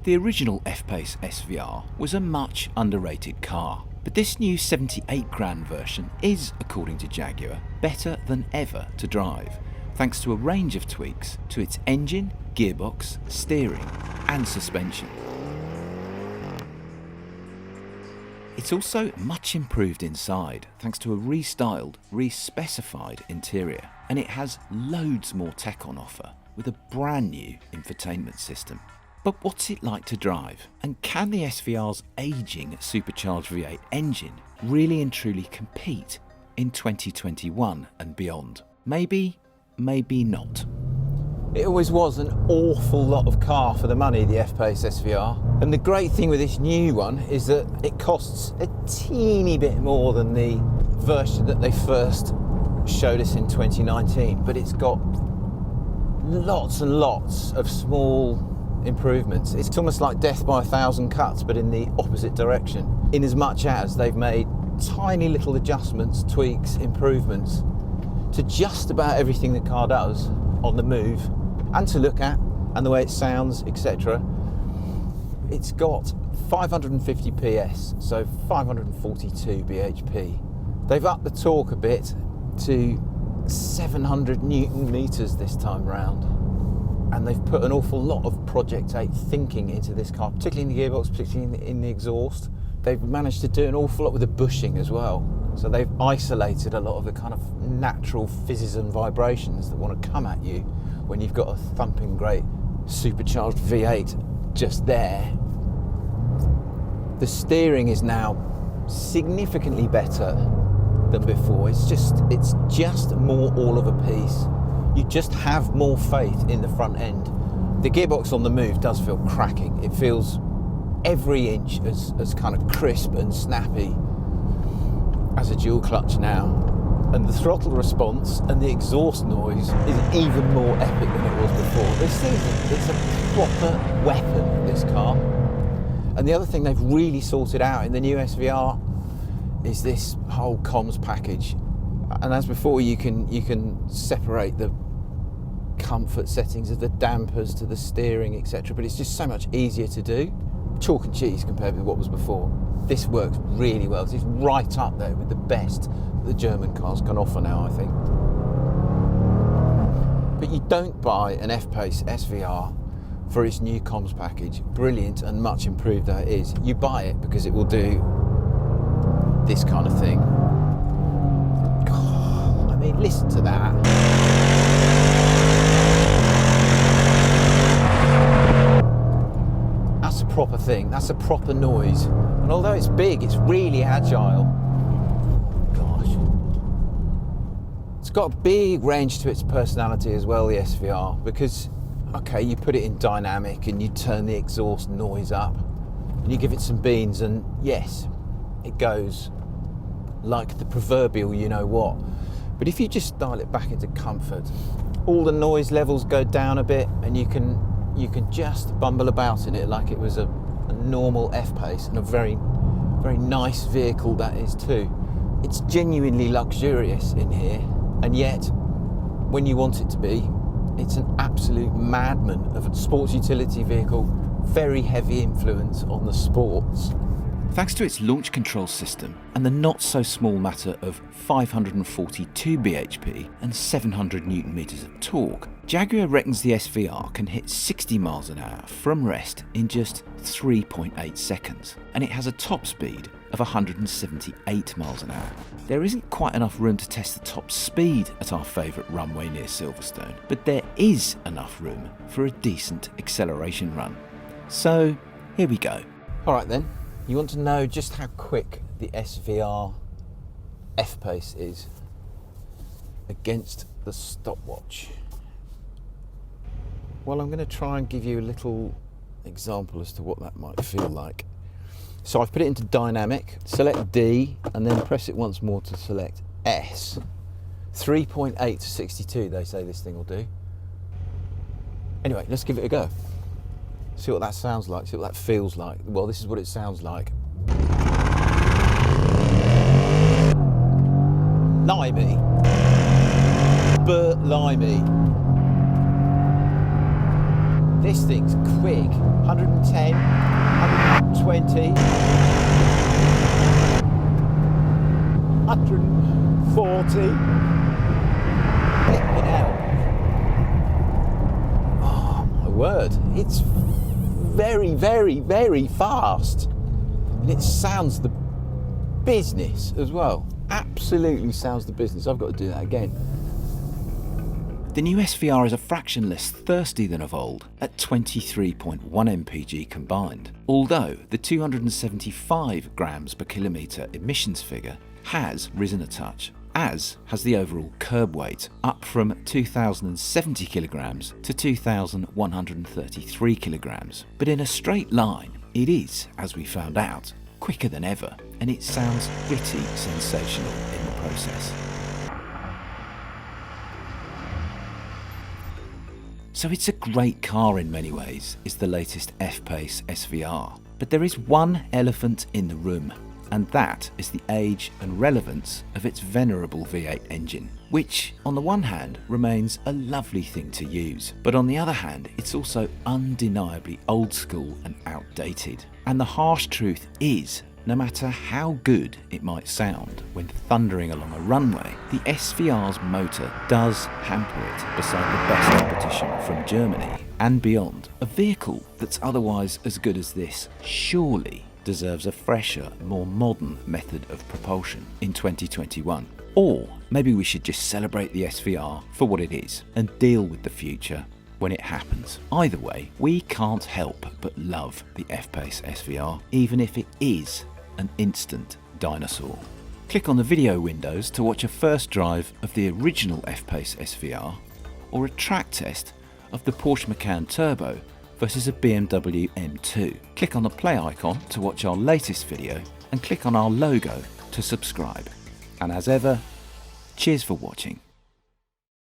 The original F-Pace SVR was a much underrated car, but this new 78 grand version is, according to Jaguar, better than ever to drive, thanks to a range of tweaks to its engine, gearbox, steering and suspension. It's also much improved inside thanks to a restyled, re-specified interior, and it has loads more tech on offer with a brand new infotainment system. But what's it like to drive? And can the SVR's ageing supercharged V8 engine really and truly compete in 2021 and beyond? Maybe, maybe not. It always was an awful lot of car for the money, the F-Pace SVR. And the great thing with this new one is that it costs a teeny bit more than the version that they first showed us in 2019, but it's got lots and lots of small improvements. It's almost like death by a thousand cuts, but in the opposite direction, in as much as they've made tiny little adjustments, tweaks, improvements to just about everything the car does on the move and to look at, and the way it sounds, etc. It's got 550 PS, so 542 bhp. They've upped the torque a bit to 700 Newton meters this time round. And they've put an awful lot of Project 8 thinking into this car, particularly in the gearbox, particularly in the exhaust. They've managed to do an awful lot with the bushing as well. So they've isolated a lot of the kind of natural fizzes and vibrations that want to come at you when you've got a thumping great supercharged V8 just there. The steering is now significantly better than before. It's just more all of a piece. You just have more faith in the front end. The gearbox on the move does feel cracking. It feels every inch as kind of crisp and snappy as a dual clutch now. And the throttle response and the exhaust noise is even more epic than it was before. This thing, it's a proper weapon, this car. And the other thing they've really sorted out in the new SVR is this whole comms package. And as before, you can separate the comfort settings of the dampers to the steering, etc. But it's just so much easier to do. Chalk and cheese compared with what was before. This works really well. It's right up there with the best the German cars can offer now, I think. But you don't buy an F-Pace SVR for its new comms package, brilliant and much improved though it is. You buy it because it will do this kind of thing. God, I mean, listen to that. That's a proper thing, that's a proper noise. And although it's big, it's really agile. Gosh. It's got a big range to its personality as well, the SVR, because, okay, you put it in dynamic and you turn the exhaust noise up and you give it some beans and yes, it goes like the proverbial you know what. But if you just dial it back into comfort, all the noise levels go down a bit and you can just bumble about in it like it was a normal F-Pace, and a very, very nice vehicle that is too. It's genuinely luxurious in here, and yet, when you want it to be, it's an absolute madman of a sports utility vehicle, very heavy influence on the sports. Thanks to its launch control system and the not so small matter of 542 bhp and 700 Newton meters of torque, Jaguar reckons the SVR can hit 60 miles an hour from rest in just 3.8 seconds, and it has a top speed of 178 miles an hour. There isn't quite enough room to test the top speed at our favourite runway near Silverstone, but there is enough room for a decent acceleration run. So here we go. Alright then, you want to know just how quick the SVR F-Pace is against the stopwatch. Well, I'm going to try and give you a little example as to what that might feel like. So I've put it into dynamic, select D, and then press it once more to select S. 3.8 to 62, they say this thing will do. Anyway, let's give it a go. See what that sounds like, see what that feels like. Well, this is what it sounds like. Limey. Limey. This thing's quick. 110, 120, 140. Flipping out. Oh my word. It's very, very, very fast. And it sounds the business as well. Absolutely sounds the business. I've got to do that again. The new SVR is a fraction less thirsty than of old at 23.1 mpg combined, although the 275 grams per kilometre emissions figure has risen a touch, as has the overall curb weight, up from 2,070 kilograms to 2,133 kilograms. But in a straight line, it is, as we found out, quicker than ever, and it sounds pretty sensational in the process. So it's a great car in many ways, is the latest F-Pace SVR. But there is one elephant in the room, and that is the age and relevance of its venerable V8 engine, which on the one hand remains a lovely thing to use, but on the other hand it's also undeniably old school and outdated. And the harsh truth is, no matter how good it might sound when thundering along a runway, the SVR's motor does hamper it beside the best competition from Germany and beyond. A vehicle that's otherwise as good as this surely deserves a fresher, more modern method of propulsion in 2021. Or maybe we should just celebrate the SVR for what it is and deal with the future when it happens. Either way, we can't help but love the F-Pace SVR, even if it is an instant dinosaur. Click on the video windows to watch a first drive of the original F-Pace SVR or a track test of the Porsche Macan Turbo versus a BMW M2. Click on the play icon to watch our latest video and click on our logo to subscribe. And as ever, cheers for watching.